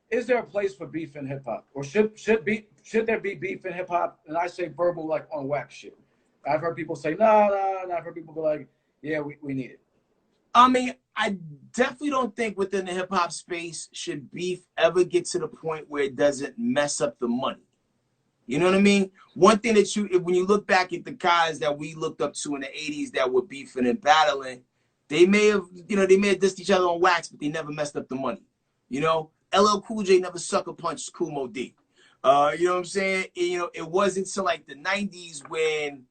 is there a place for beef in hip hop, or should there be beef in hip hop? And I say verbal, like on wax shit. I've heard people say no, no, no. I've heard people go like, yeah, we need it. I mean, I definitely don't think within the hip hop space should beef ever get to the point where it doesn't mess up the money. You know what I mean? One thing that when you look back at the guys that we looked up to in the 80s that were beefing and battling, they may have dissed each other on wax, but they never messed up the money. You know, LL Cool J never sucker punched Kool Moe Dee. You know what I'm saying? It wasn't until like the 90s when,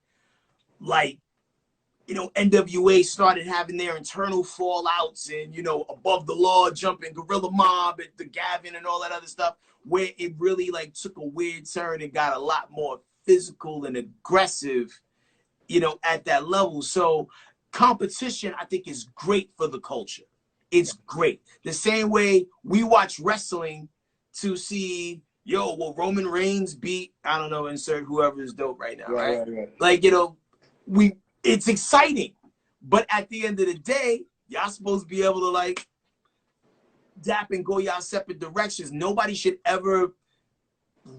like, NWA started having their internal fallouts and, Above the Law, jumping Gorilla Mob, and the Gavin and all that other stuff, where it really like took a weird turn and got a lot more physical and aggressive, at that level. So competition, I think, is great for the culture. It's great. The same way we watch wrestling to see, will Roman Reigns beat, I don't know, insert whoever is dope right now, right? Like, it's exciting. But at the end of the day, y'all supposed to be able to like dap and go y'all separate directions. Nobody should ever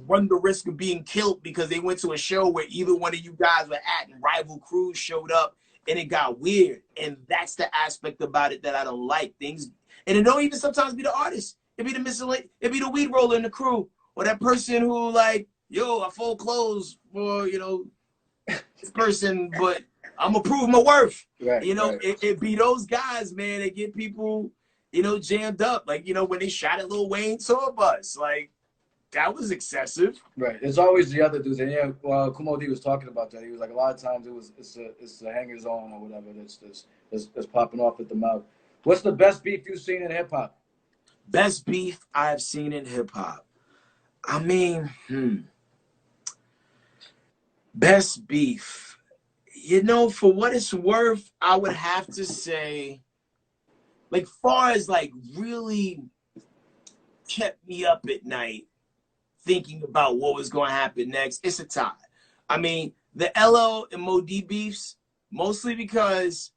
run the risk of being killed because they went to a show where either one of you guys were at and rival crews showed up and it got weird. And that's the aspect about it that I don't like. Things, and it don't even sometimes be the artist. It be the miscellaneous, it be the weed roller in the crew, or that person who like, I fold clothes for, this person, but I'm gonna prove my worth. Right, It be those guys, man, that get people, jammed up. Like, when they shot at Lil Wayne tour bus, like, that was excessive. Right. It's always the other dudes. And yeah, well, Kool Moe Dee was talking about that. He was like, a lot of times it's the hangers on or whatever that's popping off at the mouth. What's the best beef you've seen in hip hop? Best beef I've seen in hip hop. I mean, best beef. For what it's worth, I would have to say, like, far as like really kept me up at night thinking about what was going to happen next, it's a tie. I mean, the LL and Mo D beefs, mostly because,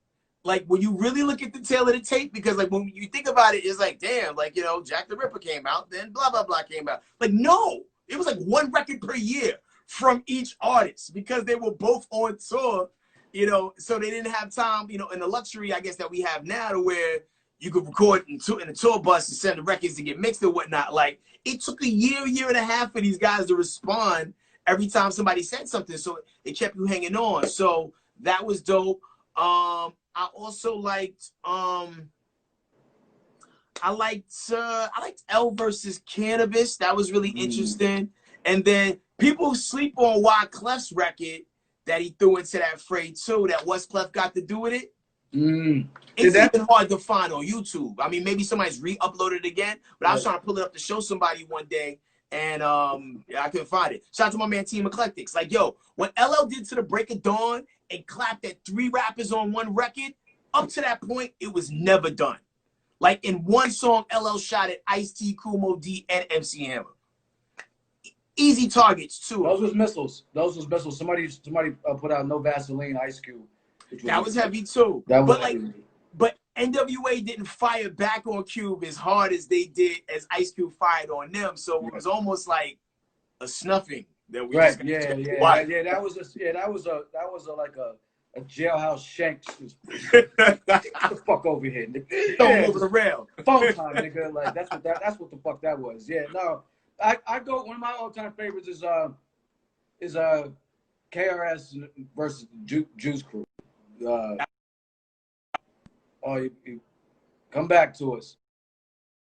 like, when you really look at the tail of the tape, because, like, when you think about it, it's like, damn, like, Jack the Ripper came out, then blah, blah, blah came out. Like, no, it was like one record per year from each artist because they were both on tour, so they didn't have time, and the luxury, I guess, that we have now to where you could record in a tour bus and send the records to get mixed and whatnot. Like, it took a year and a half for these guys to respond every time somebody said something. So it kept you hanging on. So that was dope. I also liked I liked L versus Cannabis. That was really interesting. And then people sleep on Wyclef's record that he threw into that fray too, that Westclef got to do with it. It's even hard to find on YouTube. I mean, maybe somebody's re-uploaded it again, but I was trying to pull it up to show somebody one day, and I couldn't find it. Shout out to my man Team Eclectics. Like, when LL did To the Break of Dawn and clapped at 3 rappers on one record, up to that point, it was never done. Like, in one song, LL shot at Ice-T, Kool Moe Dee, and MC Hammer. Easy targets, too. Those was missiles. Somebody put out No Vaseline, Ice Cube. That was heavy too. But NWA didn't fire back on Cube as hard as they did as Ice Cube fired on them. So it was almost like a snuffing that we That was a jailhouse shank. Get the fuck over here, nigga. Throw over the rail. Phone time, nigga. Like that's what the fuck that was. Yeah, no. I go, one of my all-time favorites is KRS versus Juice Crew. You come back to us.